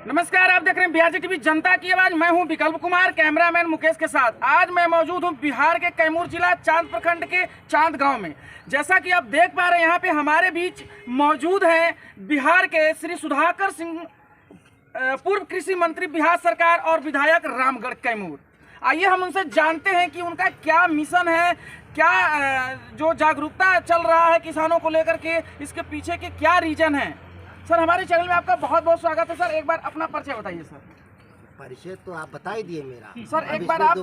नमस्कार, आप देख रहे हैं बिहार टीवी जनता की आवाज। मैं हूं विकल्प कुमार, कैमरामैन मुकेश के साथ। आज मैं मौजूद हूं बिहार के कैमूर जिला चांद प्रखंड के चांद गांव में। जैसा कि आप देख पा रहे हैं, यहां पे हमारे बीच मौजूद हैं बिहार के श्री सुधाकर सिंह, पूर्व कृषि मंत्री बिहार सरकार और विधायक रामगढ़ कैमूर। आइए हम उनसे जानते हैं कि उनका क्या मिशन है, क्या जो जागरूकता चल रहा है किसानों को लेकर के, इसके पीछे के क्या रीजन है। सर, हमारे चैनल में आपका बहुत बहुत स्वागत है। सर, एक बार अपना परिचय बताइए। सर, परिचय तो आप बता ही दिए मेरा। सर एक बार आप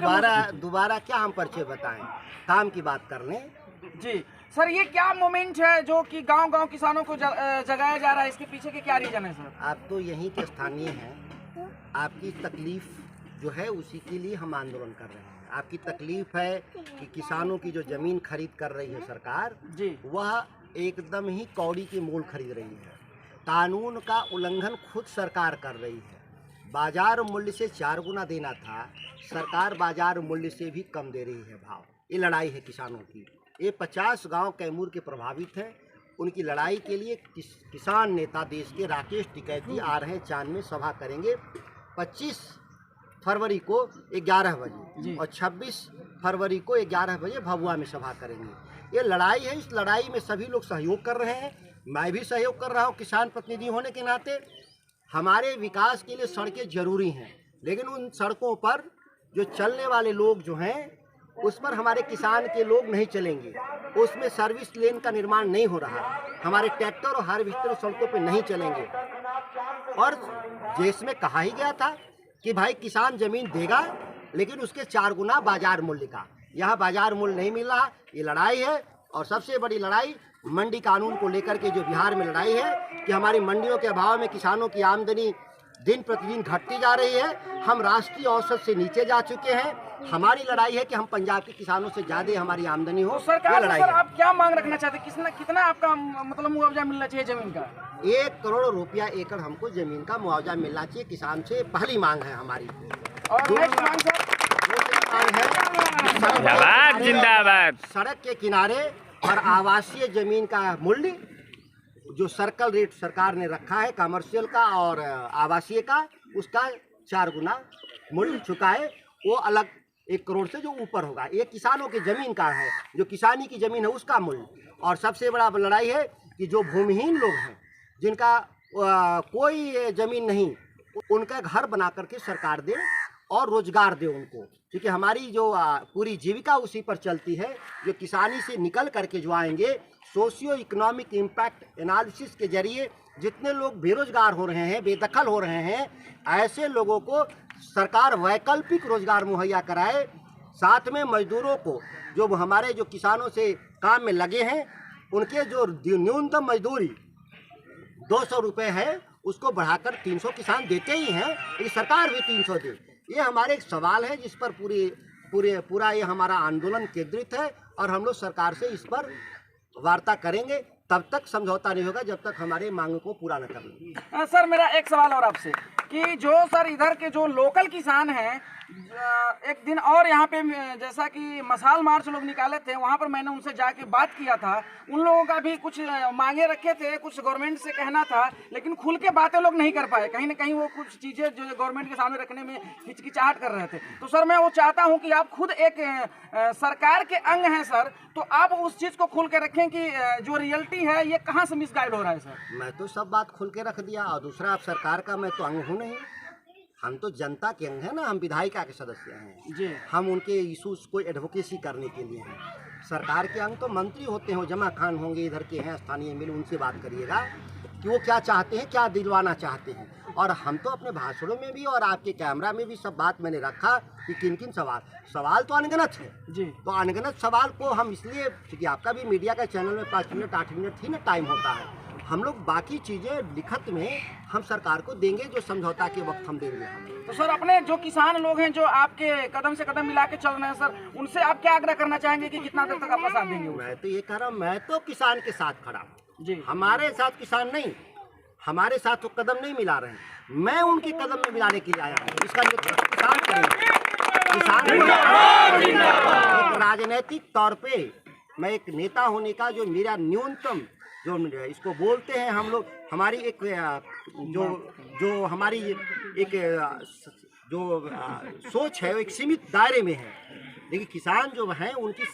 दोबारा क्या हम परिचय बताएं, काम की बात कर लें। जी सर, ये क्या मोमेंट है जो कि गांव-गांव किसानों को जगाया जा रहा है, इसके पीछे के क्या रीजन है। सर, आप तो यहीं के स्थानीय हैं, आपकी तकलीफ जो है उसी के लिए हम आंदोलन कर रहे हैं। आपकी तकलीफ है कि किसानों की जो जमीन खरीद कर रही है सरकार जी, वह एकदम ही कौड़ी की मोल खरीद रही है। कानून का उल्लंघन खुद सरकार कर रही है। बाजार मूल्य से 4 गुना देना था, सरकार बाजार मूल्य से भी कम दे रही है भाव। ये लड़ाई है किसानों की। ये 50 गांव कैमूर के प्रभावित हैं। उनकी लड़ाई के लिए किसान नेता देश के राकेश टिकैत जी आ रहे हैं, चांद में सभा करेंगे 25 फरवरी को 11 बजे और 26 फरवरी को 11 बजे भभुआ में सभा करेंगे। ये लड़ाई है, इस लड़ाई में सभी लोग सहयोग कर रहे हैं। मैं भी सहयोग कर रहा हूँ किसान प्रतिनिधि होने के नाते। हमारे विकास के लिए सड़कें जरूरी हैं, लेकिन उन सड़कों पर जो चलने वाले लोग जो हैं उस पर हमारे किसान के लोग नहीं चलेंगे। उसमें सर्विस लेन का निर्माण नहीं हो रहा। हमारे ट्रैक्टर और हार्वेस्टर सड़कों पर नहीं चलेंगे। और जिसमें कहा ही गया था कि भाई किसान जमीन देगा लेकिन उसके 4 गुना बाजार मूल्य का। यहाँ बाजार मूल्य नहीं मिल रहा। ये लड़ाई है। और सबसे बड़ी लड़ाई मंडी कानून को लेकर के जो बिहार में लड़ाई है कि हमारी मंडियों के अभाव में किसानों की आमदनी दिन प्रतिदिन घटती जा रही है। हम राष्ट्रीय औसत से नीचे जा चुके हैं। हमारी लड़ाई है कि हम पंजाब के किसानों से ज़्यादा हमारी आमदनी हो। तो सरकार से सर आप क्या मांग रखना चाहते हैं? कितना आपका मतलब मुआवजा मिलना चाहिए जमीन का? 1 करोड़ रुपया एकड़ हमको जमीन का मुआवजा मिलना चाहिए किसान से, पहली मांग है हमारी। और नेक्स्ट मांग सर? जिंदाबाद जिंदाबाद। सड़क के किनारे और आवासीय जमीन का मूल्य जो सर्कल रेट सरकार ने रखा है कमर्शियल का और आवासीय का, उसका 4 गुना मूल्य चुकाए। वो अलग 1 करोड़ से जो ऊपर होगा। ये किसानों की जमीन का है, जो किसानी की जमीन है उसका मूल्य। और सबसे बड़ा लड़ाई है कि जो भूमिहीन लोग हैं, जिनका कोई जमीन नहीं, उनका घर बना करके सरकार दे और रोजगार दे उनको। क्योंकि हमारी जो पूरी जीविका उसी पर चलती है। जो किसानी से निकल करके जो आएंगे, सोशियो इकोनॉमिक इम्पैक्ट एनालिसिस के जरिए जितने लोग बेरोजगार हो रहे हैं, बेदखल हो रहे हैं, ऐसे लोगों को सरकार वैकल्पिक रोजगार मुहैया कराए। साथ में मजदूरों को, जो हमारे जो किसानों से काम में लगे हैं, उनके जो न्यूनतम मजदूरी 200 रुपये है, उसको बढ़ाकर 300 किसान देते ही हैं, लेकिन सरकार भी 300 दे। ये हमारे एक सवाल है जिस पर पूरा ये हमारा आंदोलन केंद्रित है। और हम लोग सरकार से इस पर वार्ता करेंगे। तब तक समझौता नहीं होगा जब तक हमारे मांग को पूरा न कर लें। सर, मेरा एक सवाल और आपसे कि जो सर इधर के जो लोकल किसान हैं, एक दिन और यहाँ पे जैसा कि मसाल मार्च लोग निकाले थे, वहाँ पर मैंने उनसे जाके बात किया था। उन लोगों का भी कुछ मांगे रखे थे, कुछ गवर्नमेंट से कहना था, लेकिन खुल के बातें लोग नहीं कर पाए। कहीं ना कहीं वो कुछ चीज़ें जो गवर्नमेंट के सामने रखने में हिचकिचाहट कर रहे थे। तो सर, मैं वो चाहता हूँ कि आप खुद एक सरकार के अंग हैं सर, तो आप उस चीज़ को खुल के रखें कि जो रियलिटी है ये कहाँ से मिसगाइड हो रहा है। सर, मैं तो सब बात खुल के रख दिया। और दूसरा, आप सरकार का मैं तो अंग हूँ नहीं, हम तो जनता के अंग हैं ना। हम विधायिका के सदस्य हैं जी। हम उनके इशूज़ को एडवोकेसी करने के लिए हैं। सरकार के अंग तो मंत्री होते हैं, जमा खान होंगे, इधर के हैं स्थानीय मिल, उनसे बात करिएगा कि वो क्या चाहते हैं, क्या दिलवाना चाहते हैं। और हम तो अपने भाषणों में भी और आपके कैमरा में भी सब बात मैंने रखा कि किन किन सवाल तो अनगिनत है जी। तो अनगिनत सवाल को हम इसलिए, क्योंकि आपका भी मीडिया का चैनल में 5 मिनट 8 मिनट ही ना टाइम होता है, हम लोग बाकी चीज़ें लिखत में हम सरकार को देंगे, जो समझौता के वक्त हम देंगे। तो सर, अपने जो किसान लोग हैं जो आपके कदम से कदम मिला के चल रहे हैं सर, उनसे आप क्या आग्रह करना चाहेंगे कि कितना देर तक आपका साथ देंगे? मैं तो ये कह रहा हूँ, मैं तो किसान के साथ खड़ा हूँ जी। हमारे साथ किसान नहीं, हमारे साथ तो कदम नहीं मिला रहे हैं, मैं उनके कदम में मिलाने के लिए आया हूँ। इसका नेतृत्व किसान करेंगे। किसान एक राजनीतिक तौर पे मैं एक नेता होने का जो मेरा न्यूनतम जो इसको बोलते हैं हम लोग, हमारी एक जो हमारी एक सोच है वो एक सीमित दायरे में है, लेकिन किसान जो हैं उनकी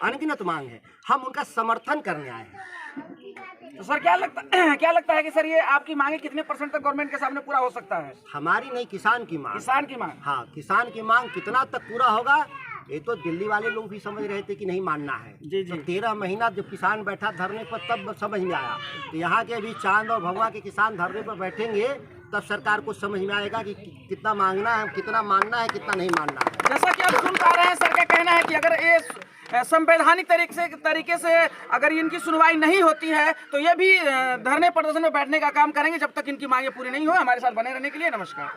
अनगिनत मांग है, हम उनका समर्थन करने आए हैं। तो सर क्या लगता है कि सर ये आपकी मांगे कितने % तक गवर्नमेंट के सामने पूरा हो सकता है? हमारी नहीं, किसान की मांग। किसान की मांग। हाँ, किसान की मांग कितना तक पूरा होगा ये तो दिल्ली वाले लोग भी समझ रहे थे कि नहीं मानना है। जी जी। तो 13 महीना जब किसान बैठा धरने पर तब समझ में आया। तो यहाँ के भी चांद और भभुआ के किसान धरने पर बैठेंगे तब सरकार को समझ में आएगा कि कितना मांगना है, कितना मानना है, कितना नहीं मानना है। जैसा कि आप सुन पा रहे हैं, सर का कहना है कि अगर ये संवैधानिक तरीके से अगर इनकी सुनवाई नहीं होती है तो ये भी धरने प्रदर्शन में बैठने का काम करेंगे जब तक इनकी मांगे पूरी नहीं हो। हमारे साथ बने रहने के लिए नमस्कार।